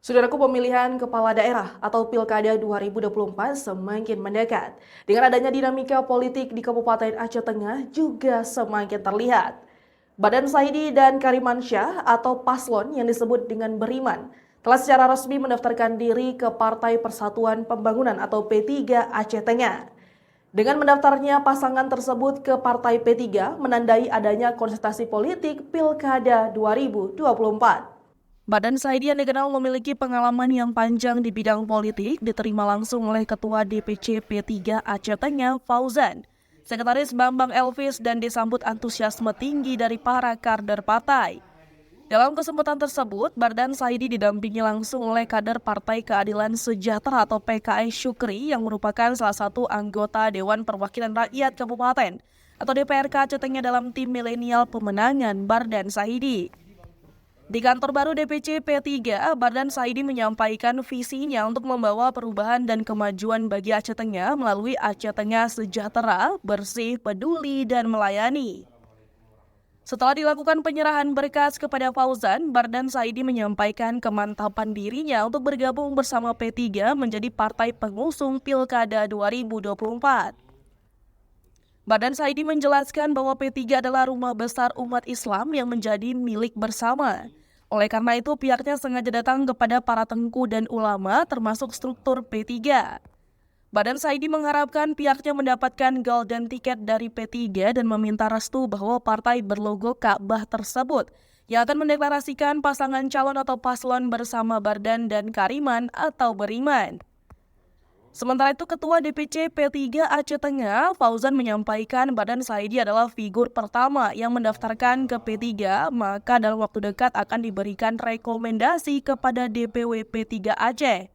Saudaraku, pemilihan kepala daerah atau Pilkada 2024 semakin mendekat. Dengan adanya dinamika politik di Kabupaten Aceh Tengah juga semakin terlihat. Badan Saidi dan Karimansyah atau Paslon yang disebut dengan Beriman telah secara resmi mendaftarkan diri ke Partai Persatuan Pembangunan atau P3 Aceh Tengah. Dengan mendaftarnya pasangan tersebut ke Partai P3 menandai adanya konsentrasi politik Pilkada 2024. Badan Saidi yang dikenal memiliki pengalaman yang panjang di bidang politik diterima langsung oleh Ketua DPC P3 Aceh Tengah, Fauzan, Sekretaris Bambang Elvis, dan disambut antusiasme tinggi dari para kader partai. Dalam kesempatan tersebut, Badan Saidi didampingi langsung oleh kader Partai Keadilan Sejahtera atau PKS Syukri yang merupakan salah satu anggota Dewan Perwakilan Rakyat Kabupaten atau DPRK Aceh Tengah dalam tim milenial pemenangan Badan Saidi. Di kantor baru DPC P3, Badan Saidi menyampaikan visinya untuk membawa perubahan dan kemajuan bagi Aceh Tengah melalui Aceh Tengah Sejahtera, Bersih, Peduli, dan Melayani. Setelah dilakukan penyerahan berkas kepada Fauzan, Badan Saidi menyampaikan kemantapan dirinya untuk bergabung bersama P3 menjadi partai pengusung Pilkada 2024. Badan Saidi menjelaskan bahwa P3 adalah rumah besar umat Islam yang menjadi milik bersama. Oleh karena itu, pihaknya sengaja datang kepada para tengku dan ulama termasuk struktur P3. Badan Saidi mengharapkan pihaknya mendapatkan golden ticket dari P3 dan meminta restu bahwa partai berlogo Ka'bah tersebut yang akan mendeklarasikan pasangan calon atau paslon bersama Bardan dan Kariman atau Beriman. Sementara itu, Ketua DPC P3 Aceh Tengah, Fauzan menyampaikan Badan Saidi adalah figur pertama yang mendaftarkan ke P3, maka dalam waktu dekat akan diberikan rekomendasi kepada DPW P3 Aceh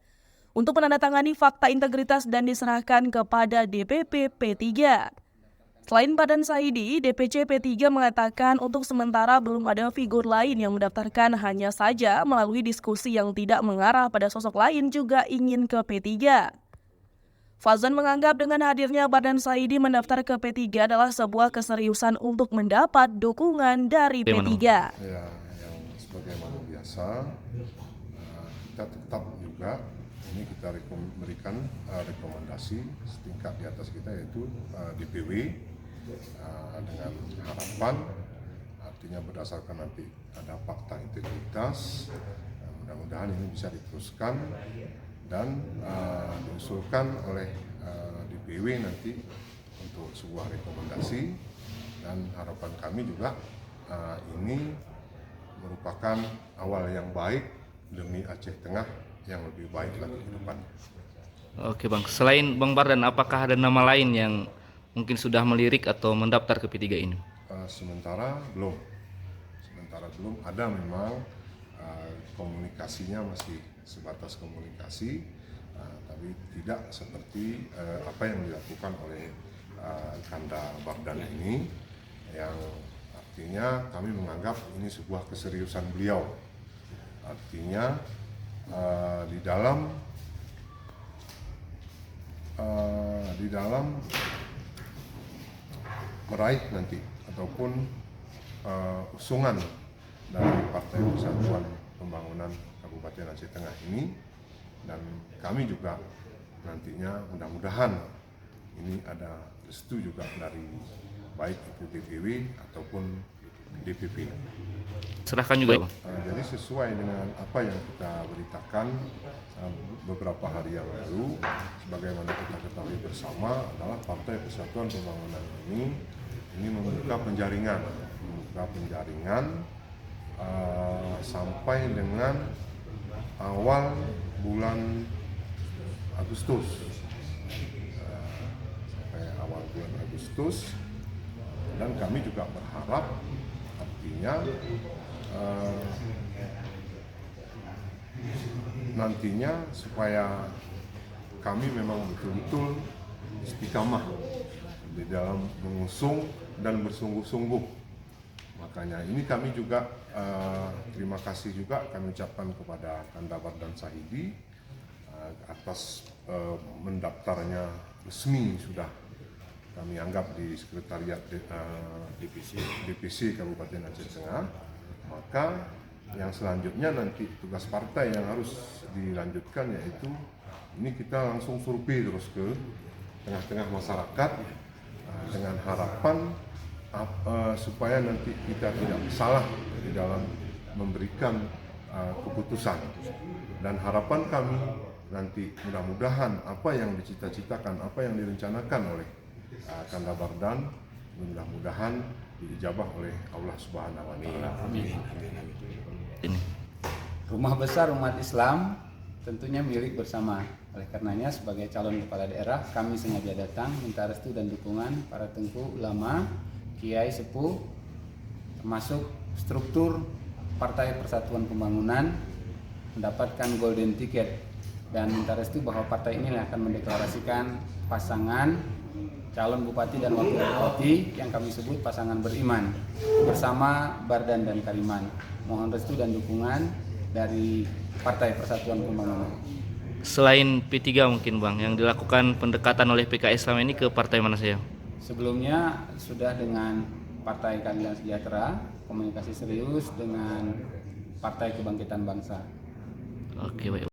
untuk menandatangani fakta integritas dan diserahkan kepada DPP P3. Selain Badan Saidi, DPC P3 mengatakan untuk sementara belum ada figur lain yang mendaftarkan, hanya saja melalui diskusi yang tidak mengarah pada sosok lain juga ingin ke P3. Fauzan menganggap dengan hadirnya Badan Saidi mendaftar ke P3 adalah sebuah keseriusan untuk mendapat dukungan dari P3. Ya, yang sebagaimana biasa, kita tetap juga ini kita berikan rekomendasi setingkat di atas kita yaitu DPW dengan harapan artinya berdasarkan nanti ada fakta integritas, mudah-mudahan ini bisa diteruskan dan diusulkan oleh DPW nanti untuk sebuah rekomendasi, dan harapan kami juga ini merupakan awal yang baik demi Aceh Tengah yang lebih baik lagi ke depan. Oke Bang, selain Bang Bardan, apakah ada nama lain yang mungkin sudah melirik atau mendaftar ke P3 ini? Sementara belum ada, memang komunikasinya masih sebatas komunikasi, tapi tidak seperti apa yang dilakukan oleh Kanda Bardan ini, yang artinya kami menganggap ini sebuah keseriusan beliau. Artinya di dalam meraih nanti ataupun usungan dari Partai Persatuan Pembangunan Kabupaten Aceh Tengah ini, dan kami juga nantinya mudah-mudahan ini ada restu juga dari baik itu DPW ataupun DPP. Serahkan juga Bang. Jadi sesuai dengan apa yang kita beritakan beberapa hari yang lalu, sebagaimana kita ketahui bersama adalah Partai Persatuan Pembangunan ini membuka penjaringan sampai dengan awal bulan Agustus, dan kami juga berharap artinya nantinya supaya kami memang betul-betul istiqamah di dalam mengusung dan bersungguh-sungguh. Makanya ini kami juga terima kasih juga kami ucapkan kepada Kanda Bardan Saidi atas mendaftarnya resmi, sudah kami anggap di sekretariat DPC Kabupaten Aceh Tengah. Maka yang selanjutnya nanti tugas partai yang harus dilanjutkan, yaitu ini kita langsung survei terus ke tengah-tengah masyarakat dengan harapan supaya nanti kita tidak salah di dalam memberikan keputusan. Dan harapan kami nanti mudah-mudahan apa yang dicita-citakan, apa yang direncanakan oleh Kanda Bardan, mudah-mudahan diijabah oleh Allah Subhanahu wa Ta'ala. Ini. Rumah besar umat Islam tentunya milik bersama. Oleh karenanya sebagai calon kepala daerah kami sengaja datang minta restu dan dukungan para tengku ulama, kiai sepuh, termasuk struktur Partai Persatuan Pembangunan mendapatkan golden ticket, dan minta restu bahwa partai ini akan mendeklarasikan pasangan calon bupati dan wakil bupati yang kami sebut pasangan beriman bersama Bardan dan Kariman. Mohon restu dan dukungan dari Partai Persatuan Pembangunan. Selain P3 mungkin Bang, yang dilakukan pendekatan oleh PKS selama ini ke partai mana saja? Sebelumnya sudah dengan Partai Keadilan Sejahtera, komunikasi serius dengan Partai Kebangkitan Bangsa. Oke, baik.